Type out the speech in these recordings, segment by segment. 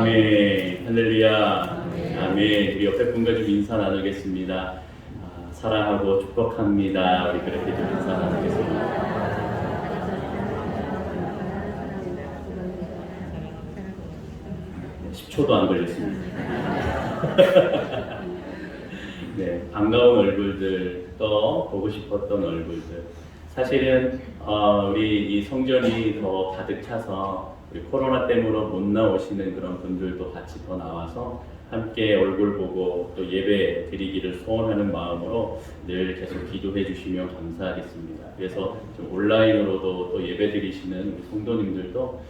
아멘. 할렐루야. 아멘. 우리 옆에 분과 좀 인사 나누겠습니다. 사랑하고 축복합니다. 우리 그렇게 좀 인사 나누겠습니다. 10초도 안 걸렸습니다. 네, 반가운 얼굴들, 또 보고 싶었던 얼굴들. 사실은 우리 이 성전이 더 가득 차서 우리 코로나 때문에 못 나오시는 그런 분들도 같이 더 나와서 함께 얼굴 보고 또 예배 드리기를 소원하는 마음으로 늘 계속 기도해 주시면 감사하겠습니다. 그래서 좀 온라인으로도 또 예배 드리시는 우리 성도님들도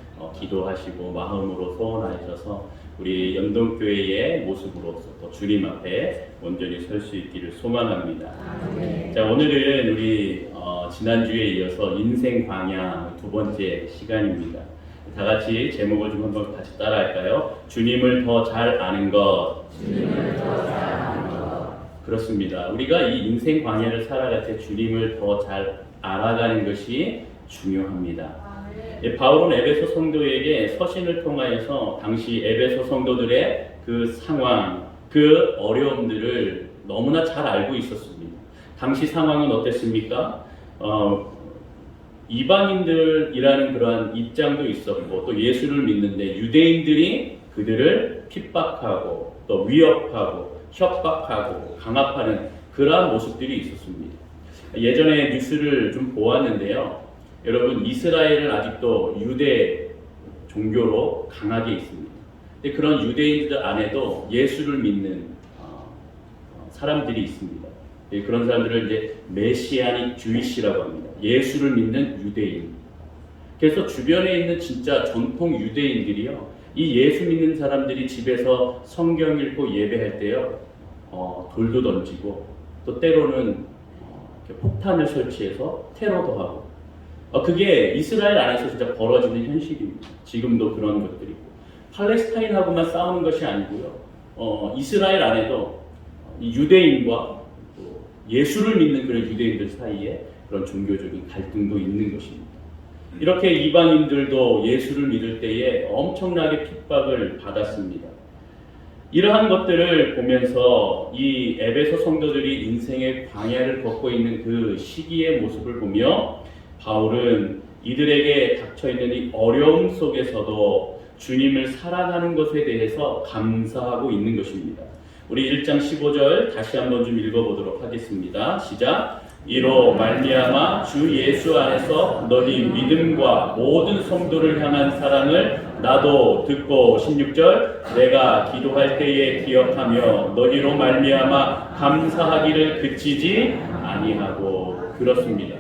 기도하시고 마음으로 소원하셔서 우리 연동교회의 모습으로서 또 주님 앞에 온전히 설 수 있기를 소망합니다. 자, 오늘은 우리 지난주에 이어서 인생 광야 두 번째 시간입니다. 다 같이 제목을 좀 한번 같이 따라할까요? 주님을 더 잘 아는 것. 주님을 더 잘 아는 것. 그렇습니다. 우리가 이 인생 광야를 살아갈 때 주님을 더 잘 알아가는 것이 중요합니다. 바울은 에베소 성도에게 서신을 통하여서 당시 에베소 성도들의 그 상황, 그 어려움들을 너무나 잘 알고 있었습니다. 당시 상황은 어땠습니까? 이방인들이라는 그러한 입장도 있었고 또 예수를 믿는데 유대인들이 그들을 핍박하고 또 위협하고 협박하고 강압하는 그러한 모습들이 있었습니다. 예전에 뉴스를 좀 보았는데요. 여러분, 이스라엘은 아직도 유대 종교로 강하게 있습니다. 근데 그런 유대인들 안에도 예수를 믿는 사람들이 있습니다. 그런 사람들을 이제 메시아닉 주이시라고 합니다. 예수를 믿는 유대인. 그래서 주변에 있는 진짜 전통 유대인들이요, 이 예수 믿는 사람들이 집에서 성경 읽고 예배할 때요, 돌도 던지고 또 때로는 폭탄을 설치해서 테러도 하고, 그게 이스라엘 안에서 진짜 벌어지는 현실입니다. 지금도 그런 것들이 있고, 팔레스타인하고만 싸우는 것이 아니고요, 이스라엘 안에도 유대인과 예수를 믿는 그런 유대인들 사이에 그런 종교적인 갈등도 있는 것입니다. 이렇게 이방인들도 예수를 믿을 때에 엄청나게 핍박을 받았습니다. 이러한 것들을 보면서 이 에베소 성도들이 인생의 광야를 걷고 있는 그 시기의 모습을 보며 바울은 이들에게 닥쳐있는 이 어려움 속에서도 주님을 사랑하는 것에 대해서 감사하고 있는 것입니다. 우리 1장 15절 다시 한번 좀 읽어보도록 하겠습니다. 시작. 이로 말미암아 주 예수 안에서 너희 믿음과 모든 성도를 향한 사랑을 나도 듣고 16절 내가 기도할 때에 기억하며 너희로 말미암아 감사하기를 그치지 아니하고. 그렇습니다.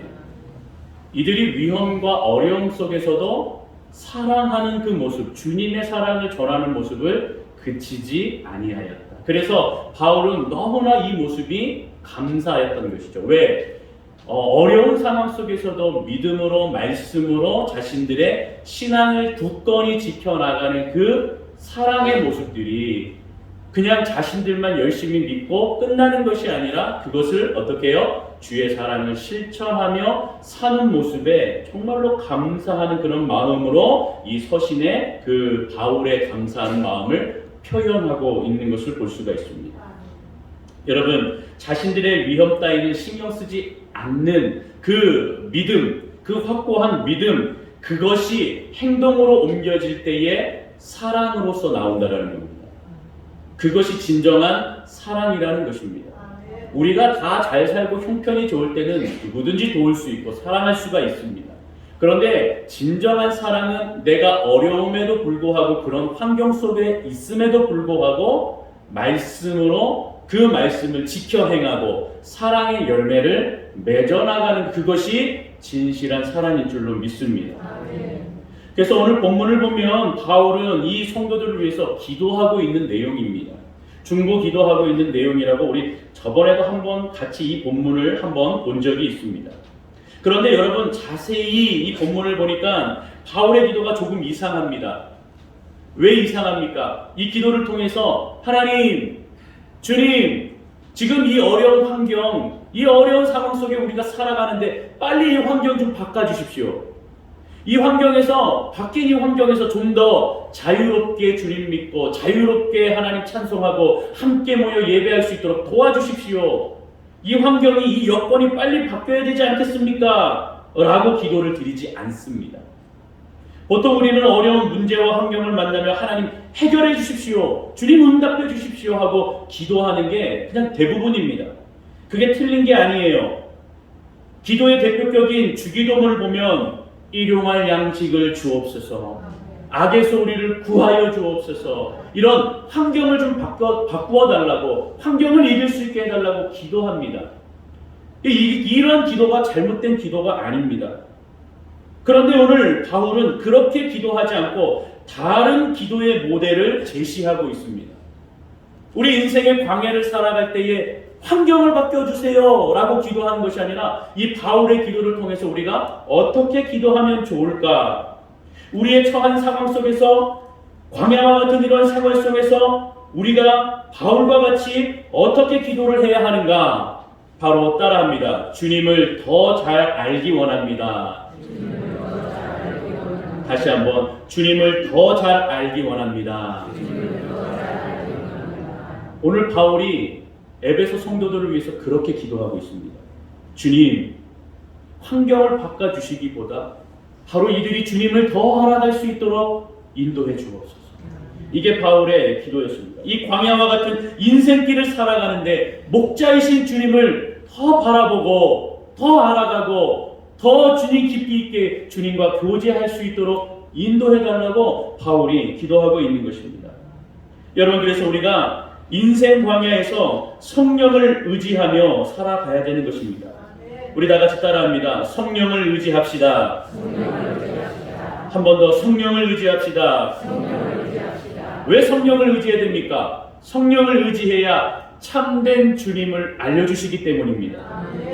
이들이 위험과 어려움 속에서도 사랑하는 그 모습, 주님의 사랑을 전하는 모습을 그치지 아니하였다. 그래서 바울은 너무나 이 모습이 감사했던 것이죠. 왜? 어려운 상황 속에서도 믿음으로 말씀으로 자신들의 신앙을 굳건히 지켜나가는 그 사랑의 모습들이 그냥 자신들만 열심히 믿고 끝나는 것이 아니라 그것을 어떻게 해요? 주의 사랑을 실천하며 사는 모습에 정말로 감사하는 그런 마음으로 이 서신에 그 바울의 감사하는 마음을 표현하고 있는 것을 볼 수가 있습니다. 여러분, 자신들의 위험 따위는 신경 쓰지 않는 그 믿음, 그 확고한 믿음, 그것이 행동으로 옮겨질 때에 사랑으로서 나온다는 겁니다. 그것이 진정한 사랑이라는 것입니다. 우리가 다 잘 살고 형편이 좋을 때는 누구든지 도울 수 있고 사랑할 수가 있습니다. 그런데 진정한 사랑은 내가 어려움에도 불구하고 그런 환경 속에 있음에도 불구하고 말씀으로 그 말씀을 지켜 행하고 사랑의 열매를 맺어나가는 그것이 진실한 사랑인 줄로 믿습니다. 그래서 오늘 본문을 보면 바울은 이 성도들을 위해서 기도하고 있는 내용입니다. 중보 기도하고 있는 내용이라고 우리 저번에도 한번 같이 이 본문을 한번 본 적이 있습니다. 그런데 여러분, 자세히 이 본문을 보니까 바울의 기도가 조금 이상합니다. 왜 이상합니까? 이 기도를 통해서 하나님, 주님, 지금 이 어려운 환경, 이 어려운 상황 속에 우리가 살아가는데 빨리 이 환경 좀 바꿔주십시오. 이 환경에서, 바뀐 이 환경에서 좀 더 자유롭게 주님 믿고 자유롭게 하나님 찬송하고 함께 모여 예배할 수 있도록 도와주십시오. 이 환경이, 이 여건이 빨리 바뀌어야 되지 않겠습니까? 라고 기도를 드리지 않습니다. 보통 우리는 어려운 문제와 환경을 만나며 하나님 해결해 주십시오, 주님 응답해 주십시오 하고 기도하는 게 그냥 대부분입니다. 그게 틀린 게 아니에요. 기도의 대표격인 주기도문을 보면 일용할 양식을 주옵소서, 악에서 우리를 구하여 주옵소서, 이런 환경을 좀 바꾸어 달라고, 환경을 이길 수 있게 해달라고 기도합니다. 이런 기도가 잘못된 기도가 아닙니다. 그런데 오늘 바울은 그렇게 기도하지 않고 다른 기도의 모델을 제시하고 있습니다. 우리 인생의 광야를 살아갈 때에 환경을 바뀌어주세요 라고 기도하는 것이 아니라 이 바울의 기도를 통해서 우리가 어떻게 기도하면 좋을까? 우리의 처한 상황 속에서, 광야와 같은 이런 생활 속에서 우리가 바울과 같이 어떻게 기도를 해야 하는가? 바로 따라합니다. 주님을 더 잘 알기 원합니다. 다시 한번, 주님을 더 잘 알기 원합니다. 오늘 바울이 에베소 성도들을 위해서 그렇게 기도하고 있습니다. 주님, 환경을 바꿔주시기보다 바로 이들이 주님을 더 알아갈 수 있도록 인도해 주옵소서. 이게 바울의 기도였습니다. 이 광야와 같은 인생길을 살아가는데 목자이신 주님을 더 바라보고 더 알아가고 더 주님 깊이 있게 주님과 교제할 수 있도록 인도해 달라고 바울이 기도하고 있는 것입니다. 여러분, 그래서 우리가 인생 광야에서 성령을 의지하며 살아가야 되는 것입니다. 우리 다 같이 따라합니다. 성령을 의지합시다. 한 번 더, 성령을 의지합시다. 왜 성령을 의지해야 됩니까? 성령을 의지해야 참된 주님을 알려주시기 때문입니다.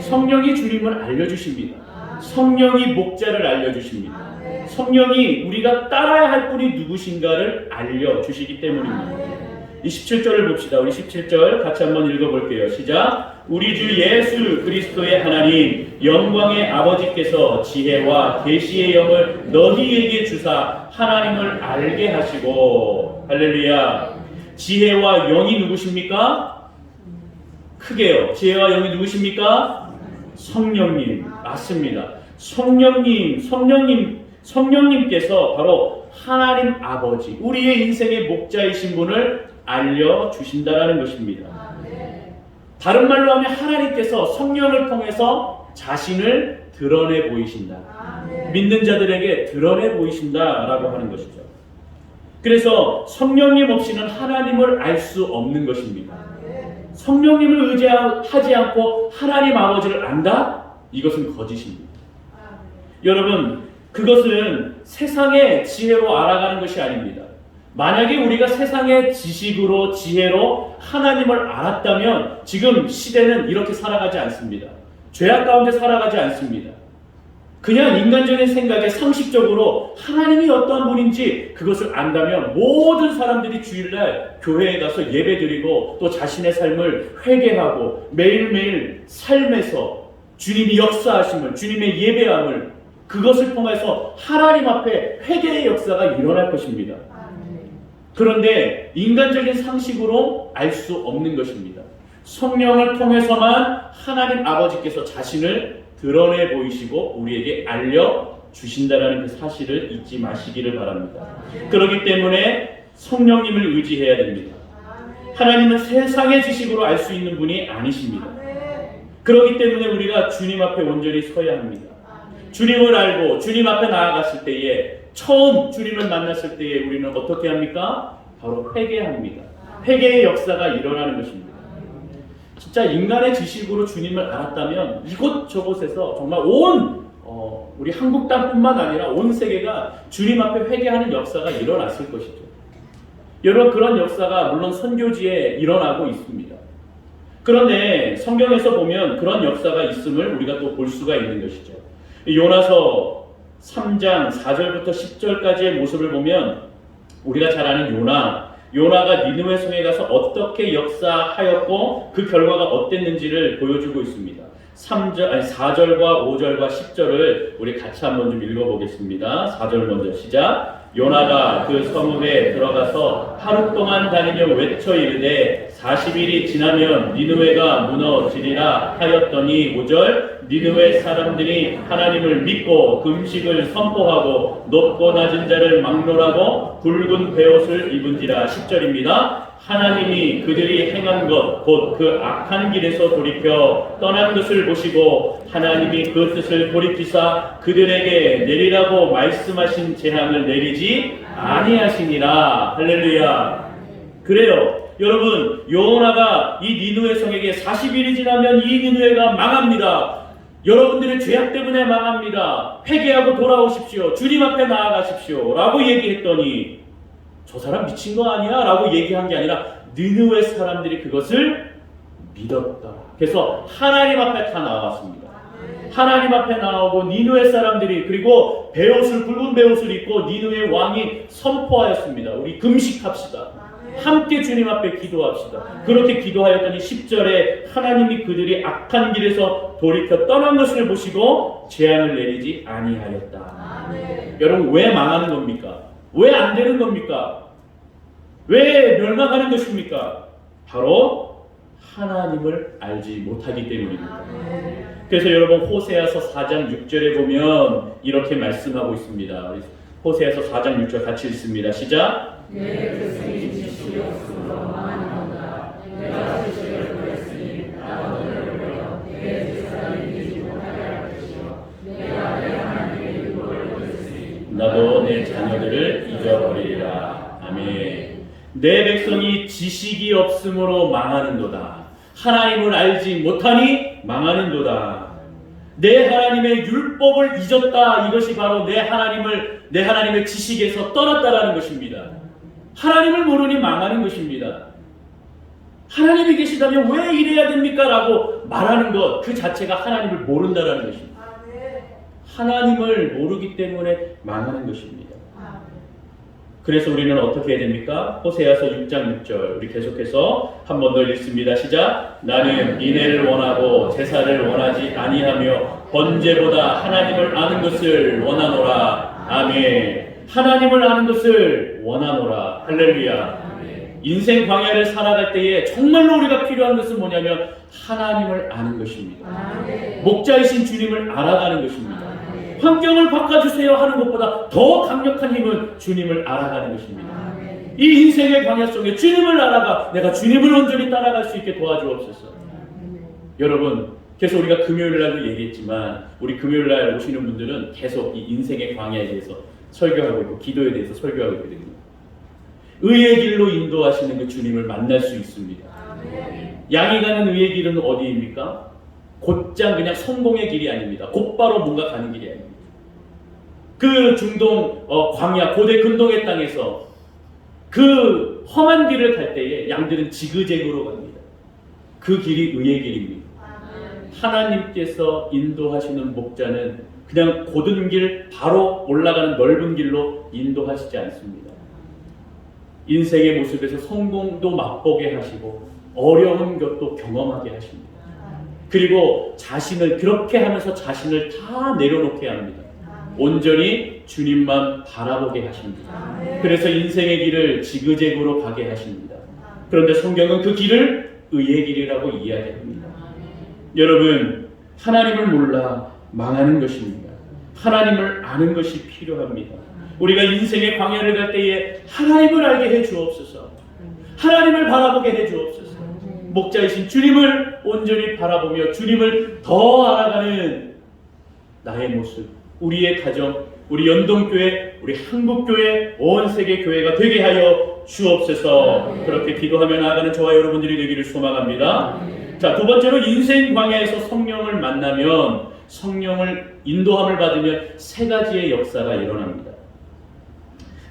성령이 주님을 알려주십니다. 성령이 목자를 알려주십니다. 성령이 우리가 따라야 할 분이 누구신가를 알려주시기 때문입니다. 이 17절을 봅시다. 우리 17절 같이 한번 읽어볼게요. 시작. 우리 주 예수 그리스도의 하나님 영광의 아버지께서 지혜와 계시의 영을 너희에게 주사 하나님을 알게 하시고, 할렐루야. 지혜와 영이 누구십니까? 크게요. 지혜와 영이 누구십니까? 성령님. 맞습니다. 성령님께서 바로 하나님 아버지, 우리의 인생의 목자이신 분을 알려주신다라는 것입니다. 다른 말로 하면 하나님께서 성령을 통해서 자신을 드러내 보이신다. 믿는 자들에게 드러내 보이신다라고 하는 것이죠. 그래서 성령님 없이는 하나님을 알 수 없는 것입니다. 성령님을 의지하지 않고 하나님 아버지를 안다? 이것은 거짓입니다. 여러분, 그것은 세상의 지혜로 알아가는 것이 아닙니다. 만약에 우리가 세상의 지식으로, 지혜로 하나님을 알았다면 지금 시대는 이렇게 살아가지 않습니다. 죄악 가운데 살아가지 않습니다. 그냥 인간적인 생각에 상식적으로 하나님이 어떤 분인지 그것을 안다면 모든 사람들이 주일날 교회에 가서 예배드리고 또 자신의 삶을 회개하고 매일매일 삶에서 주님이 역사하심을, 주님의 예배함을, 그것을 통해서 하나님 앞에 회개의 역사가 일어날 것입니다. 그런데 인간적인 상식으로 알 수 없는 것입니다. 성령을 통해서만 하나님 아버지께서 자신을 드러내 보이시고 우리에게 알려주신다는 그 사실을 잊지 마시기를 바랍니다. 그렇기 때문에 성령님을 의지해야 됩니다. 하나님은 세상의 지식으로 알 수 있는 분이 아니십니다. 그렇기 때문에 우리가 주님 앞에 온전히 서야 합니다. 주님을 알고 주님 앞에 나아갔을 때에, 처음 주님을 만났을 때에 우리는 어떻게 합니까? 바로 회개합니다. 회개의 역사가 일어나는 것입니다. 진짜 인간의 지식으로 주님을 알았다면 이곳저곳에서 정말 우리 한국 땅뿐만 아니라 온 세계가 주님 앞에 회개하는 역사가 일어났을 것이죠. 여러분, 그런 역사가 물론 선교지에 일어나고 있습니다. 그런데 성경에서 보면 그런 역사가 있음을 우리가 또 볼 수가 있는 것이죠. 요나서 3장 4절부터 10절까지의 모습을 보면 우리가 잘 아는 요나가 니느웨 성에 가서 어떻게 역사하였고 그 결과가 어땠는지를 보여주고 있습니다. 4절과 5절과 10절을 우리 같이 한번 좀 읽어보겠습니다. 4절 먼저 시작. 요나가 그 성읍에 들어가서 하루 동안 다니며 외쳐 이르되 40일이 지나면 니느웨가 무너지리라 하였더니 5절 니느웨 사람들이 하나님을 믿고 금식을 선포하고 높고 낮은 자를 막론하고 굵은 베옷을 입은지라. 10절입니다. 하나님이 그들이 행한 것 곧 그 악한 길에서 돌이켜 떠난 것을 보시고 하나님이 그 뜻을 돌이키사 그들에게 내리라고 말씀하신 재앙을 내리지 아니하시니라. 할렐루야. 그래요. 여러분, 요나가 이 니느웨 성에게 40일이 지나면 이 니느웨가 망합니다. 여러분들의 죄악 때문에 망합니다. 회개하고 돌아오십시오. 주님 앞에 나아가십시오. 라고 얘기했더니 저 사람 미친 거 아니야? 라고 얘기한 게 아니라 니느웨 사람들이 그것을 믿었다. 그래서 하나님 앞에 다 나왔습니다. 하나님 앞에 나오고 니느웨 사람들이 그리고 굵은 베옷을 입고 니느웨 왕이 선포하였습니다. 우리 금식합시다. 함께 주님 앞에 기도합시다. 그렇게 기도하였더니 10절에 하나님이 그들이 악한 길에서 돌이켜 떠난 것을 보시고 재앙을 내리지 아니하였다. 여러분, 왜 망하는 겁니까? 왜 안 되는 겁니까? 왜 멸망하는 것입니까? 바로 하나님을 알지 못하기 때문입니다. 그래서 여러분, 호세아서 4장 6절에 보면 이렇게 말씀하고 있습니다. 우리 호세아서 4장 6절 같이 읽습니다. 시작. 내 백성이 지식이 없으므로 망하는도다. 내가 지식을 보였으니 나도 너를 보여 내 제사를 이기지 못하게 할 것이요 내가 내 하나님의 율법을 버렸으니 나도 내 자녀들을 잊어버리리라. 아멘. 내 백성이 지식이 없으므로 망하는도다. 하나님을 알지 못하니 망하는도다. 내 하나님의 율법을 잊었다. 이것이 바로 내 하나님의 지식에서 떠났다라는 것입니다. 하나님을 모르니 망하는 것입니다. 하나님이 계시다면 왜 이래야 됩니까? 라고 말하는 것 그 자체가 하나님을 모른다라는 것입니다. 하나님을 모르기 때문에 망하는 것입니다. 그래서 우리는 어떻게 해야 됩니까? 호세아서 6장 6절 우리 계속해서 한 번 더 읽습니다. 시작. 나는 인애를 원하고 제사를 원하지 아니하며 번제보다 하나님을 아는 것을 원하노라. 아멘. 하나님을 아는 것을 원하노라. 할렐루야. 인생 광야를 살아갈 때에 정말로 우리가 필요한 것은 뭐냐면 하나님을 아는 것입니다. 목자이신 주님을 알아가는 것입니다. 환경을 바꿔주세요 하는 것보다 더 강력한 힘은 주님을 알아가는 것입니다. 이 인생의 광야 속에 주님을 알아가 내가 주님을 온전히 따라갈 수 있게 도와주옵소서. 여러분, 그래서 우리가 금요일날도 얘기했지만 우리 금요일날 오시는 분들은 계속 이 인생의 광야에 대해서 설교하고 있고 기도에 대해서 설교하고 있거든요. 의의 길로 인도하시는 그 주님을 만날 수 있습니다. 양이 가는 의의 길은 어디입니까? 곧장 그냥 성공의 길이 아닙니다. 곧바로 뭔가 가는 길이 아닙니다. 그 중동 광야 고대 근동의 땅에서 그 험한 길을 갈 때에 양들은 지그재그로 갑니다. 그 길이 의의 길입니다. 하나님께서 인도하시는 목자는 그냥 곧은 길 바로 올라가는 넓은 길로 인도하시지 않습니다. 인생의 모습에서 성공도 맛보게 하시고 어려운 것도 경험하게 하십니다. 그리고 자신을 그렇게 하면서 자신을 다 내려놓게 합니다. 온전히 주님만 바라보게 하십니다. 그래서 인생의 길을 지그재그로 가게 하십니다. 그런데 성경은 그 길을 의의 길이라고 이야기합니다. 여러분, 하나님을 몰라 망하는 것입니다. 하나님을 아는 것이 필요합니다. 우리가 인생의 광야를 갈 때에 하나님을 알게 해 주옵소서. 하나님을 바라보게 해 주옵소서. 목자이신 주님을 온전히 바라보며 주님을 더 알아가는 나의 모습, 우리의 가정, 우리 연동교회, 우리 한국교회, 온 세계 교회가 되게 하여 주옵소서. 그렇게 기도하며 나아가는 저와 여러분들이 되기를 소망합니다. 자, 두 번째로 인생 광야에서 성령을 만나면 성령을 인도함을 받으면 세 가지의 역사가 일어납니다.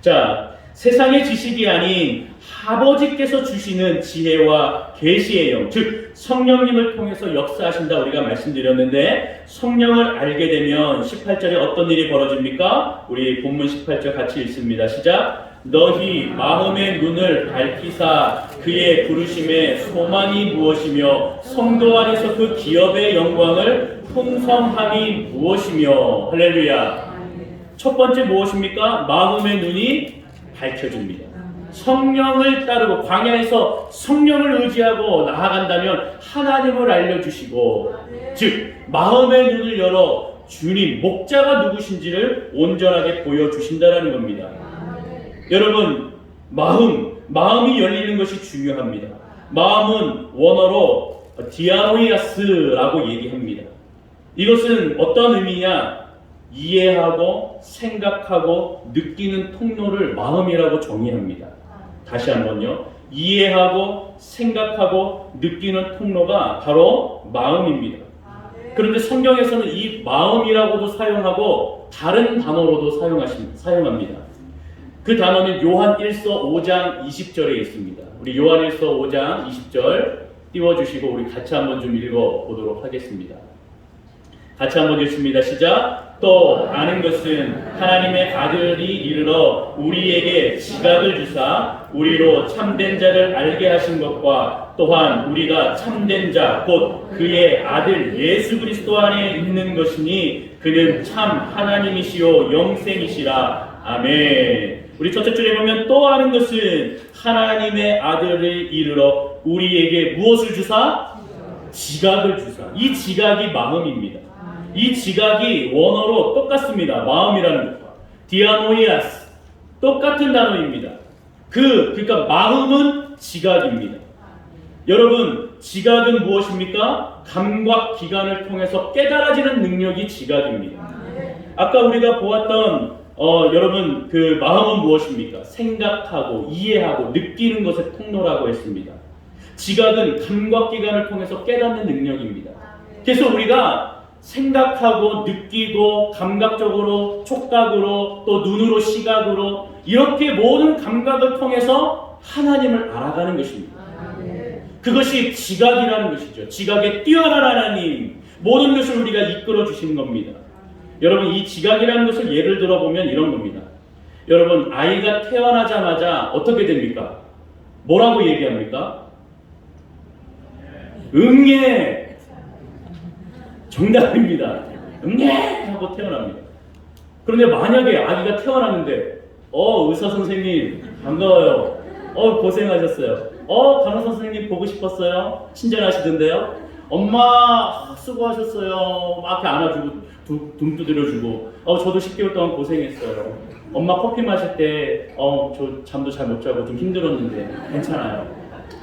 자, 세상의 지식이 아닌 아버지께서 주시는 지혜와 계시의 영, 즉 성령님을 통해서 역사하신다 우리가 말씀드렸는데, 성령을 알게 되면 18절에 어떤 일이 벌어집니까? 우리 본문 18절 같이 읽습니다. 시작. 너희 마음의 눈을 밝히사 그의 부르심의 소망이 무엇이며 성도 안에서 그 기업의 영광을 풍성함이 무엇이며. 할렐루야. 첫 번째 무엇입니까? 마음의 눈이 밝혀집니다. 성령을 따르고 광야에서 성령을 의지하고 나아간다면 하나님을 알려주시고, 즉 마음의 눈을 열어 주님 목자가 누구신지를 온전하게 보여주신다는 겁니다. 여러분, 마음이 열리는 것이 중요합니다. 마음은 원어로 디아노이아스라고 얘기합니다. 이것은 어떤 의미냐? 이해하고 생각하고 느끼는 통로를 마음이라고 정의합니다. 다시 한번요. 이해하고 생각하고 느끼는 통로가 바로 마음입니다. 그런데 성경에서는 이 마음이라고도 사용하고 다른 단어로도 사용합니다. 그 단어는 요한 1서 5장 20절에 있습니다. 우리 요한 1서 5장 20절 띄워주시고 우리 같이 한번 좀 읽어보도록 하겠습니다. 같이 한번 읽습니다. 시작. 또 아는 것은 하나님의 아들이 이르러 우리에게 지각을 주사 우리로 참된 자를 알게 하신 것과 또한 우리가 참된 자 곧 그의 아들 예수 그리스도 안에 있는 것이니 그는 참 하나님이시요 영생이시라. 아멘. 우리 첫째 줄에 보면 또 아는 것은 하나님의 아들을 이르러 우리에게 무엇을 주사? 지각을 주사. 이 지각이 마음입니다. 이 지각이 원어로 똑같습니다. 마음이라는 것과 디아노이아스 똑같은 단어입니다. 그러니까 마음은 지각입니다. 여러분, 지각은 무엇입니까? 감각 기관을 통해서 깨달아지는 능력이 지각입니다. 아까 우리가 보았던 여러분 그 마음은 무엇입니까? 생각하고 이해하고 느끼는 것의 통로라고 했습니다. 지각은 감각 기관을 통해서 깨닫는 능력입니다. 그래서 우리가 생각하고 느끼고 감각적으로 촉각으로 또 눈으로 시각으로 이렇게 모든 감각을 통해서 하나님을 알아가는 것입니다. 그것이 지각이라는 것이죠. 지각에 뛰어난 하나님, 모든 것을 우리가 이끌어 주시는 겁니다. 여러분, 이 지각이라는 것을 예를 들어보면 이런 겁니다. 여러분, 아이가 태어나자마자 어떻게 됩니까? 뭐라고 얘기합니까? 응애! 정답입니다. 응애! 하고 태어납니다. 그런데 만약에 아기가 태어났는데 의사 선생님 반가워요. 고생하셨어요. 간호사 선생님 보고 싶었어요. 친절하시던데요. 엄마 수고하셨어요. 막 이렇게 안아주고 둥 두드려주고 저도 10개월 동안 고생했어요. 엄마 커피 마실 때 저 잠도 잘 못 자고 좀 힘들었는데 괜찮아요.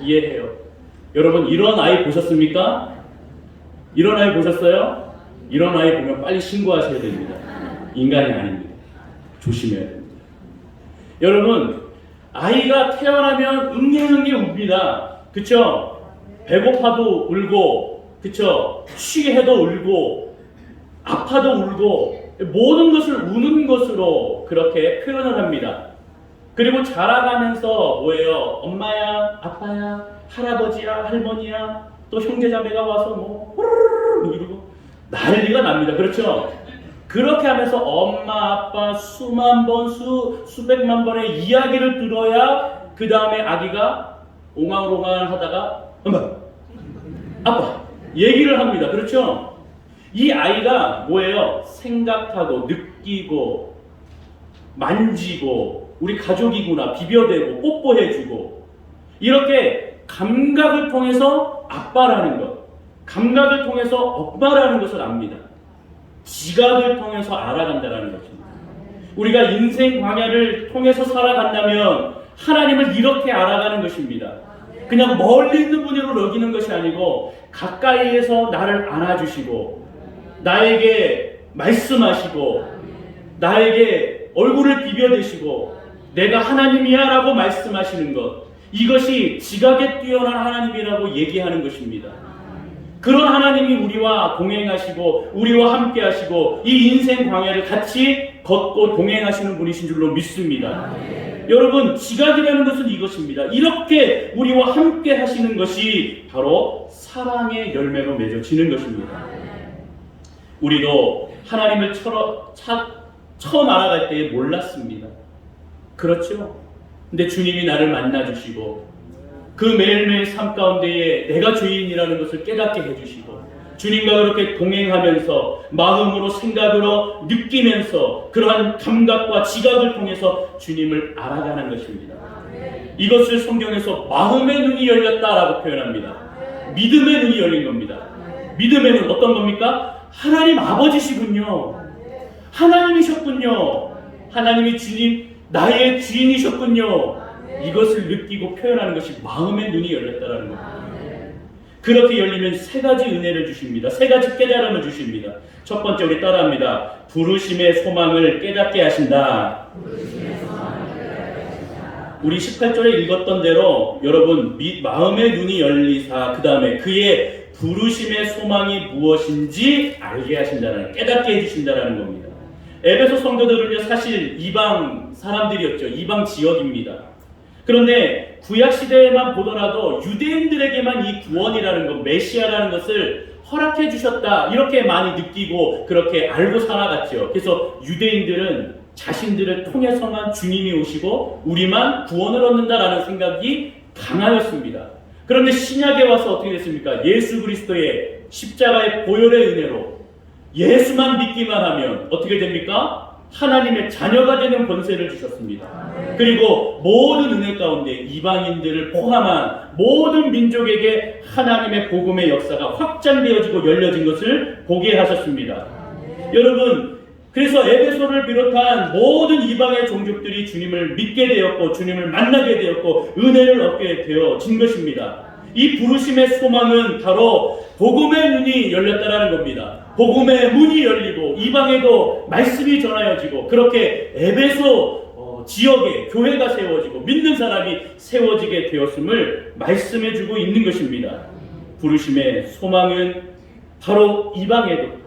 이해해요. 여러분, 이런 아이 보셨습니까? 이런 아이 보셨어요? 이런 아이 보면 빨리 신고하셔야 됩니다. 인간이 아닙니다. 조심해야 됩니다. 여러분, 아이가 태어나면 응애응애 웁니다. 그쵸? 배고파도 울고, 그쵸? 취해도 울고, 아파도 울고, 모든 것을 우는 것으로 그렇게 표현을 합니다. 그리고 자라가면서 뭐예요? 엄마야, 아빠야, 할아버지야, 할머니야, 또 형제자매가 와서 이러고 난리가 납니다. 그렇죠? 그렇게 하면서 엄마, 아빠 수만 번, 수백만 번의 이야기를 들어야 그 다음에 아기가 옹알옹알 하다가 엄마, 아빠 얘기를 합니다. 그렇죠? 이 아이가 뭐예요? 생각하고 느끼고 만지고 우리 가족이구나 비벼대고 뽀뽀해주고 이렇게 감각을 통해서 아빠라는 것, 감각을 통해서 엄마라는 것을 압니다. 지각을 통해서 알아간다는 것입니다. 우리가 인생 광야를 통해서 살아간다면 하나님을 이렇게 알아가는 것입니다. 그냥 멀리 있는 분으로 여기는 것이 아니고 가까이에서 나를 안아주시고 나에게 말씀하시고 나에게 얼굴을 비벼대시고 내가 하나님이야 라고 말씀하시는 것, 이것이 지각에 뛰어난 하나님이라고 얘기하는 것입니다. 그런 하나님이 우리와 동행하시고 우리와 함께 하시고 이 인생 광야를 같이 걷고 동행하시는 분이신 줄로 믿습니다. 여러분, 지각이라는 것은 이것입니다. 이렇게 우리와 함께 하시는 것이 바로 사랑의 열매로 맺어지는 것입니다. 우리도 하나님을 처음 알아갈 때에 몰랐습니다. 그렇죠? 근데 주님이 나를 만나주시고 그 매일매일 삶 가운데에 내가 죄인이라는 것을 깨닫게 해주시고 주님과 그렇게 동행하면서 마음으로 생각으로 느끼면서 그러한 감각과 지각을 통해서 주님을 알아가는 것입니다. 이것을 성경에서 마음의 눈이 열렸다라고 표현합니다. 믿음의 눈이 열린 겁니다. 믿음의 눈 어떤 겁니까? 하나님 아버지시군요. 하나님이셨군요. 하나님이 주님, 나의 주인이셨군요. 이것을 느끼고 표현하는 것이 마음의 눈이 열렸다라는 겁니다. 그렇게 열리면 세 가지 은혜를 주십니다. 세 가지 깨달음을 주십니다. 첫 번째 우리 따라합니다. 부르심의 소망을 깨닫게 하신다. 우리 18절에 읽었던 대로 여러분 마음의 눈이 열리사 그 다음에 그의 부르심의 소망이 무엇인지 알게 하신다는, 깨닫게 해주신다는 겁니다. 에베소 성도들은요 사실 이방 사람들이었죠. 이방 지역입니다. 그런데 구약시대에만 보더라도 유대인들에게만 이 구원이라는 것, 메시아라는 것을 허락해 주셨다 이렇게 많이 느끼고 그렇게 알고 살아갔죠. 그래서 유대인들은 자신들을 통해서만 주님이 오시고 우리만 구원을 얻는다라는 생각이 강하였습니다. 그런데 신약에 와서 어떻게 됐습니까? 예수 그리스도의 십자가의 보혈의 은혜로 예수만 믿기만 하면 어떻게 됩니까? 하나님의 자녀가 되는 권세를 주셨습니다. 그리고 모든 은혜 가운데 이방인들을 포함한 모든 민족에게 하나님의 복음의 역사가 확장되어지고 열려진 것을 보게 하셨습니다. 여러분, 그래서 에베소를 비롯한 모든 이방의 종족들이 주님을 믿게 되었고 주님을 만나게 되었고 은혜를 얻게 되어진 것입니다. 이 부르심의 소망은 바로 복음의 눈이 열렸다라는 겁니다. 복음의 문이 열리고 이방에도 말씀이 전하여지고 그렇게 에베소 지역에 교회가 세워지고 믿는 사람이 세워지게 되었음을 말씀해주고 있는 것입니다. 부르심의 소망은 바로 이방에도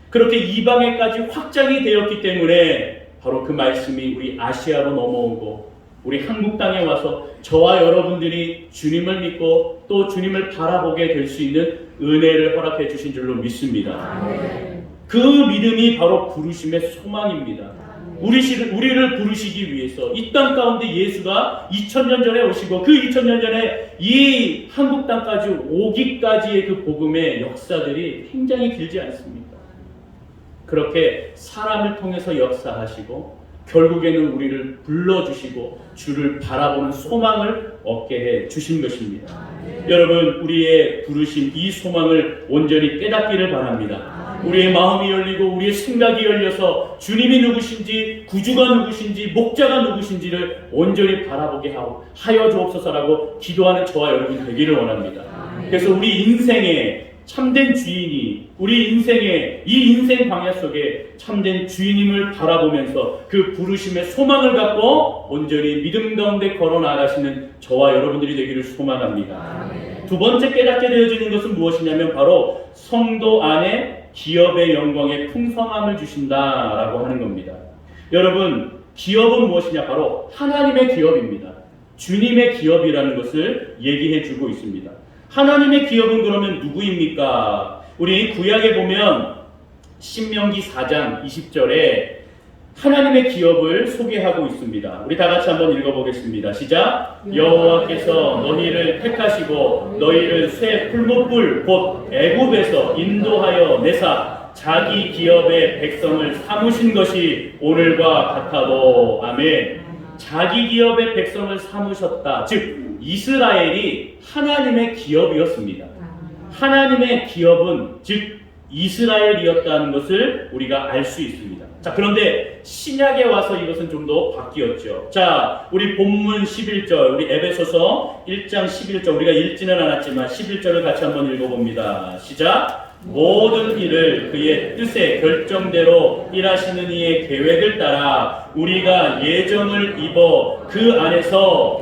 그렇게 이방에까지 확장이 되었기 때문에 바로 그 말씀이 우리 아시아로 넘어오고 우리 한국 땅에 와서 저와 여러분들이 주님을 믿고 또 주님을 바라보게 될 수 있는 은혜를 허락해 주신 줄로 믿습니다. 그 믿음이 바로 부르심의 소망입니다. 우리를 부르시기 위해서 이 땅 가운데 예수가 2000년 전에 오시고 그 2000년 전에 이 한국 땅까지 오기까지의 그 복음의 역사들이 굉장히 길지 않습니까? 그렇게 사람을 통해서 역사하시고 결국에는 우리를 불러주시고 주를 바라보는 소망을 얻게 해 주신 것입니다. 여러분, 우리의 부르심 이 소망을 온전히 깨닫기를 바랍니다. 우리의 마음이 열리고 우리의 생각이 열려서 주님이 누구신지 구주가 누구신지 목자가 누구신지를 온전히 바라보게 하여 주옵소서라고 기도하는 저와 여러분 되기를 원합니다. 그래서 우리 인생에 참된 주인이 우리 인생의 이 인생 광야 속에 참된 주인임을 바라보면서 그 부르심의 소망을 갖고 온전히 믿음 가운데 걸어 나가시는 저와 여러분들이 되기를 소망합니다. 두 번째 깨닫게 되어지는 것은 무엇이냐면 바로 성도 안에 기업의 영광의 풍성함을 주신다라고 하는 겁니다. 여러분, 기업은 무엇이냐? 바로 하나님의 기업입니다. 주님의 기업이라는 것을 얘기해 주고 있습니다. 하나님의 기업은 그러면 누구입니까? 우리 구약에 보면 신명기 4장 20절에 하나님의 기업을 소개하고 있습니다. 우리 다 같이 한번 읽어보겠습니다. 시작! 여호와께서 너희를 택하시고 너희를 새 풀무불 곧 애굽에서 인도하여 내사 자기 기업의 백성을 삼으신 것이 오늘과 같아도. 아멘. 자기 기업의 백성을 삼으셨다. 즉 이스라엘이 하나님의 기업이었습니다. 하나님의 기업은 즉 이스라엘이었다는 것을 우리가 알 수 있습니다. 자, 그런데 신약에 와서 이것은 좀 더 바뀌었죠. 자, 우리 본문 11절, 우리 에베소서 1장 11절, 우리가 읽지는 않았지만 11절을 같이 한번 읽어봅니다. 시작! 모든 일을 그의 뜻의 결정대로 일하시는 이의 계획을 따라 우리가 예정을 입어 그 안에서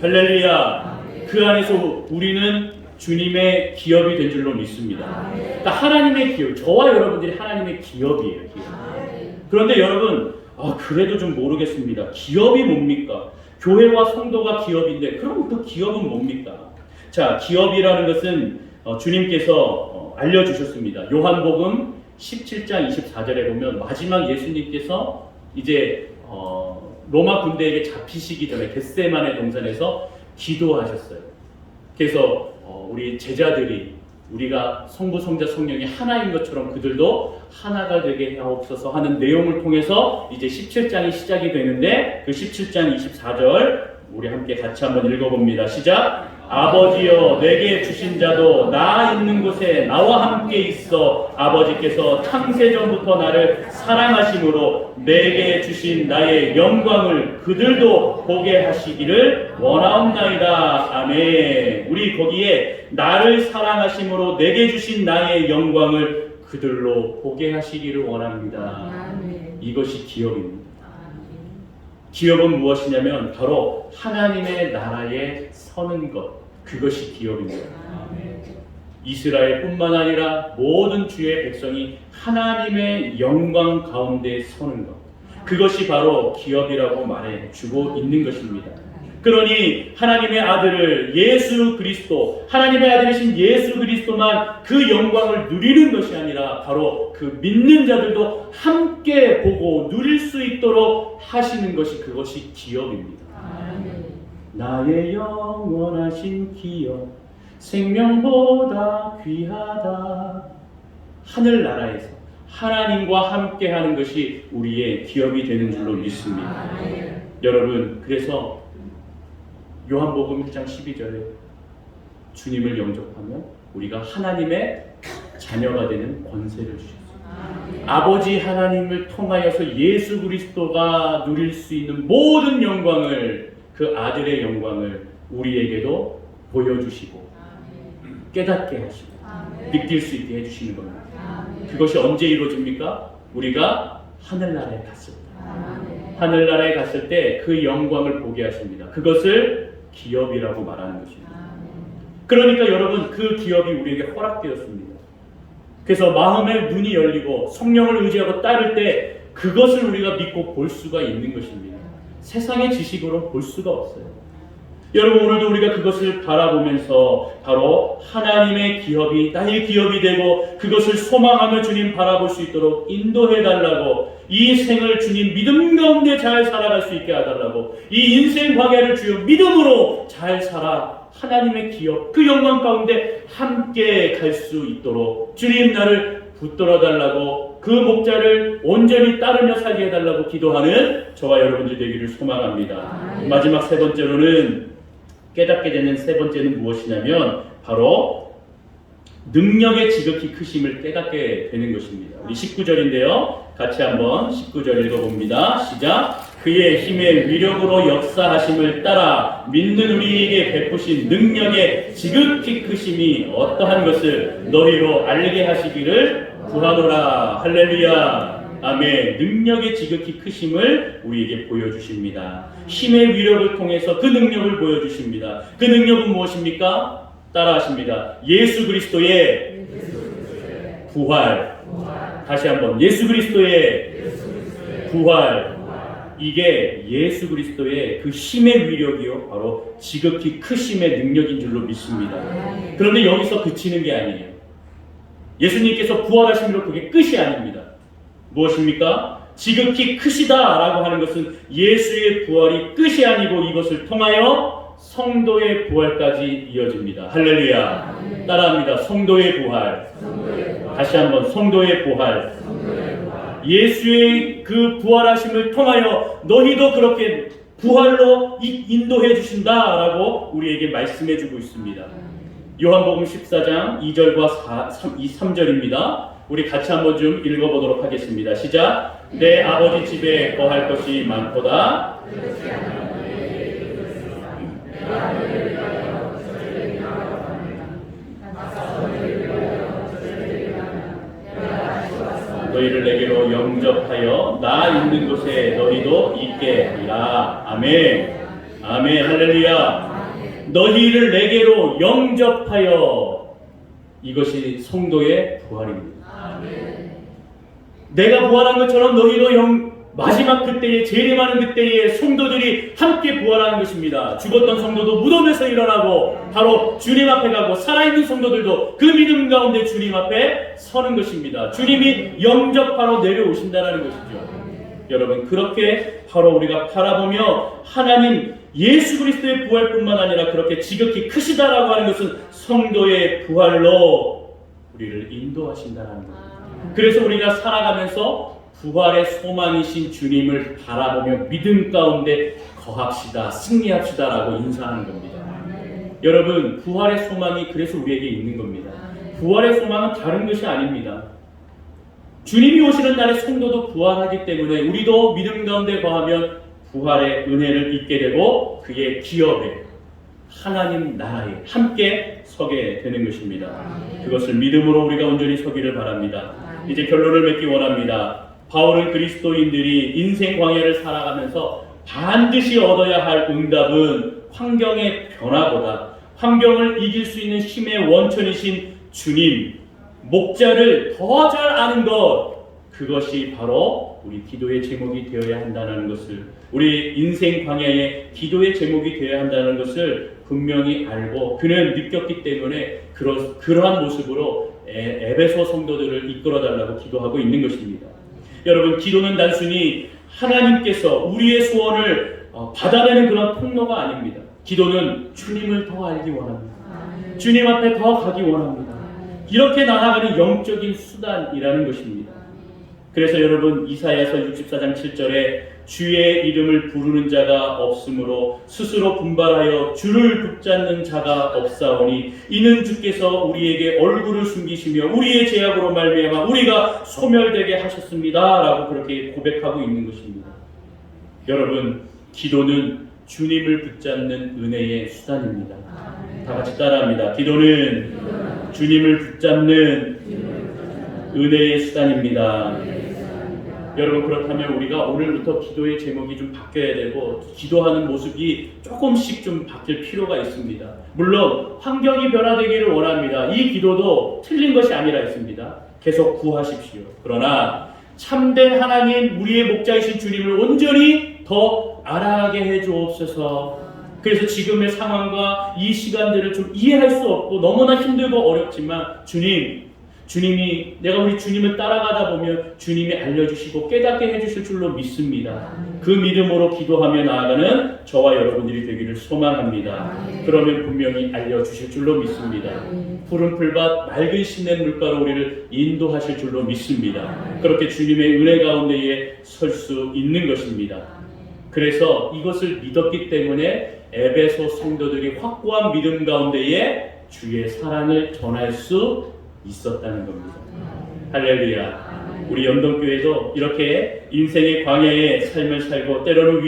할렐루야, 그 안에서 우리는 주님의 기업이 된 줄로 믿습니다. 그러니까 하나님의 기업, 저와 여러분들이 하나님의 기업이에요. 기업. 그런데 여러분, 그래도 좀 모르겠습니다. 기업이 뭡니까? 교회와 성도가 기업인데 그럼 그 기업은 뭡니까? 자, 기업이라는 것은 주님께서 알려주셨습니다. 요한복음 17장 24절에 보면 마지막 예수님께서 이제 로마 군대에게 잡히시기 전에 겟세마네 동산에서 기도하셨어요. 그래서 우리 제자들이 우리가 성부, 성자, 성령이 하나인 것처럼 그들도 하나가 되게 하옵소서 하는 내용을 통해서 이제 17장이 시작이 되는데 그 17장 24절 우리 함께 같이 한번 읽어봅니다. 시작! 아버지여 내게 주신 자도 나 있는 곳에 나와 함께 있어 아버지께서 창세전부터 나를 사랑하심으로 내게 주신 나의 영광을 그들도 보게 하시기를 원하옵나이다. 아멘. 우리 거기에 나를 사랑하심으로 내게 주신 나의 영광을 그들로 보게 하시기를 원합니다. 아멘. 이것이 기업입니다. 기업은 무엇이냐면 바로 하나님의 나라에 서는 것, 그것이 기업입니다. 이스라엘뿐만 아니라 모든 주의 백성이 하나님의 영광 가운데 서는 것, 그것이 바로 기업이라고 말해주고 있는 것입니다. 그러니 하나님의 아들을 예수 그리스도, 하나님의 아들이신 예수 그리스도만 그 영광을 누리는 것이 아니라 바로 그 믿는 자들도 함께 보고 누릴 수 있도록 하시는 것이 그것이 기업입니다. 나의 영원하신 기업 생명보다 귀하다. 하늘나라에서 하나님과 함께하는 것이 우리의 기업이 되는 줄로 믿습니다. 여러분, 그래서 요한복음 1장 12절에 주님을 영접하면 우리가 하나님의 자녀가 되는 권세를 주셨습니다. 아버지 하나님을 통하여서 예수 그리스도가 누릴 수 있는 모든 영광을, 그 아들의 영광을 우리에게도 보여주시고 깨닫게 하시고 느낄 수 있게 해주시는 겁니다. 그것이 언제 이루어집니까? 우리가 하늘나라에 갔을 때. 하늘나라에 갔을 때 그 영광을 보게 하십니다. 그것을 기업이라고 말하는 것입니다. 그러니까 여러분, 그 기업이 우리에게 허락되었습니다. 그래서 마음의 눈이 열리고 성령을 의지하고 따를 때 그것을 우리가 믿고 볼 수가 있는 것입니다. 세상의 지식으로 볼 수가 없어요. 여러분, 오늘도 우리가 그것을 바라보면서 바로 하나님의 기업이 나의 기업이 되고 그것을 소망하며 주님 바라볼 수 있도록 인도해달라고, 이 생을 주님 믿음 가운데 잘 살아갈 수 있게 해달라고, 이 인생 광야를 주여 믿음으로 잘 살아 하나님의 기업, 그 영광 가운데 함께 갈 수 있도록 주님 나를 붙들어달라고, 그 목자를 온전히 따르며 살게 해달라고 기도하는 저와 여러분들 되기를 소망합니다. 마지막 세 번째로는, 깨닫게 되는 세 번째는 무엇이냐면 바로 능력의 지극히 크심을 깨닫게 되는 것입니다. 우리 19절인데요. 같이 한번 19절 읽어봅니다. 시작! 그의 힘의 위력으로 역사하심을 따라 믿는 우리에게 베푸신 능력의 지극히 크심이 어떠한 것을 너희로 알게 하시기를 구하노라. 할렐루야. 아멘. 능력의 지극히 크심을 우리에게 보여주십니다. 힘의 위력을 통해서 그 능력을 보여주십니다. 그 능력은 무엇입니까? 따라하십니다. 예수 그리스도의 부활. 다시 한번, 예수 그리스도의 부활. 이게 예수 그리스도의 그 힘의 위력이요, 바로 지극히 크심의 능력인 줄로 믿습니다. 그런데 여기서 그치는 게 아니에요. 예수님께서 부활하심으로 그게 끝이 아닙니다. 무엇입니까? 지극히 크시다라고 하는 것은 예수의 부활이 끝이 아니고 이것을 통하여 성도의 부활까지 이어집니다. 할렐루야. 따라합니다. 성도의 부활. 다시 한번, 성도의 부활. 예수의 그 부활하심을 통하여 너희도 그렇게 부활로 인도해 주신다라고 우리에게 말씀해 주고 있습니다. 요한복음 14장 2절과 3절입니다. 우리 같이 한번 좀 읽어보도록 하겠습니다. 시작! 내 아버지 집에 거할 것이 많도다. 너희를 내게로 영접하여 나 있는 곳에 너희도 있게 하리라. 아멘. 아멘. 할렐루야. 너희를 내게로 영접하여, 이것이 성도의 부활입니다. 내가 부활한 것처럼 너희도 마지막 그때에, 재림하는 그때에 성도들이 함께 부활하는 것입니다. 죽었던 성도도 무덤에서 일어나고 바로 주님 앞에 가고, 살아있는 성도들도 그 믿음 가운데 주님 앞에 서는 것입니다. 주님이 영접하러 내려오신다는 것이죠. 여러분, 그렇게 바로 우리가 바라보며 하나님 예수 그리스도의 부활뿐만 아니라 그렇게 지극히 크시다라고 하는 것은 성도의 부활로 우리를 인도하신다는 겁니다. 그래서 우리가 살아가면서 부활의 소망이신 주님을 바라보며 믿음 가운데 거합시다, 승리합시다라고 인사하는 겁니다. 여러분, 부활의 소망이 그래서 우리에게 있는 겁니다. 부활의 소망은 다른 것이 아닙니다. 주님이 오시는 날에 성도도 부활하기 때문에 우리도 믿음 가운데 거하면 부활의 은혜를 입게 되고 그의 기업에 하나님 나라에 함께 서게 되는 것입니다. 그것을 믿음으로 우리가 온전히 서기를 바랍니다. 이제 결론을 맺기 원합니다. 바울은 그리스도인들이 인생 광야를 살아가면서 반드시 얻어야 할 응답은 환경의 변화보다 환경을 이길 수 있는 힘의 원천이신 주님, 목자를 더 잘 아는 것, 그것이 바로 우리 기도의 제목이 되어야 한다는 것을, 우리 인생 광야의 기도의 제목이 되어야 한다는 것을 분명히 알고 그는 느꼈기 때문에 그러한 모습으로 에베소 성도들을 이끌어달라고 기도하고 있는 것입니다. 여러분, 기도는 단순히 하나님께서 우리의 소원을 받아내는 그런 통로가 아닙니다. 기도는 주님을 더 알기 원합니다. 주님 앞에 더 가기 원합니다. 이렇게 나아가는 영적인 수단이라는 것입니다. 그래서 여러분, 이사야서 64장 7절에 주의 이름을 부르는 자가 없으므로 스스로 분발하여 주를 붙잡는 자가 없사오니 이는 주께서 우리에게 얼굴을 숨기시며 우리의 죄악으로 말미암아 우리가 소멸되게 하셨습니다 라고 그렇게 고백하고 있는 것입니다. 여러분, 기도는 주님을 붙잡는 은혜의 수단입니다. 다 같이 따라합니다. 기도는 주님을 붙잡는 은혜의 수단입니다. 여러분, 그렇다면 우리가 오늘부터 기도의 제목이 좀 바뀌어야 되고 기도하는 모습이 조금씩 좀 바뀔 필요가 있습니다. 물론 환경이 변화되기를 원합니다. 이 기도도 틀린 것이 아니라 있습니다. 계속 구하십시오. 그러나 참된 하나님, 우리의 목자이신 주님을 온전히 더 알아가게 해주옵소서. 그래서 지금의 상황과 이 시간들을 좀 이해할 수 없고 너무나 힘들고 어렵지만 주님이 내가 우리 주님을 따라가다 보면 주님이 알려주시고 깨닫게 해주실 줄로 믿습니다. 그 믿음으로 기도하며 나아가는 저와 여러분들이 되기를 소망합니다. 그러면 분명히 알려주실 줄로 믿습니다. 푸른 풀밭 맑은 시냇 물가로 우리를 인도하실 줄로 믿습니다. 그렇게 주님의 은혜 가운데에 설 수 있는 것입니다. 그래서 이것을 믿었기 때문에 에베소 성도들이 확고한 믿음 가운데에 주의 사랑을 전할 수 있었다는 겁니다. 할렐루야. 우리 영동교회도 이렇게 인생의 광야의 삶을 살고 때로는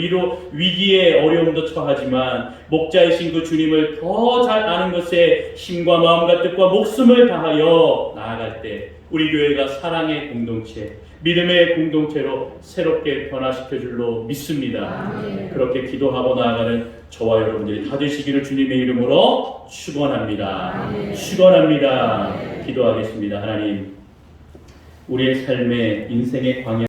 위기에 어려움도 처하지만 목자이신 그 주님을 더 잘 아는 것에 힘과 마음과 뜻과 목숨을 다하여 나아갈 때 우리 교회가 사랑의 공동체, 믿음의 공동체로 새롭게 변화시켜 줄로 믿습니다. 그렇게 기도하고 나아가는 저와 여러분들이 다 되시기를 주님의 이름으로 축원합니다. 축원합니다. 기도하겠습니다. 하나님, 우리의 삶의 인생의 광야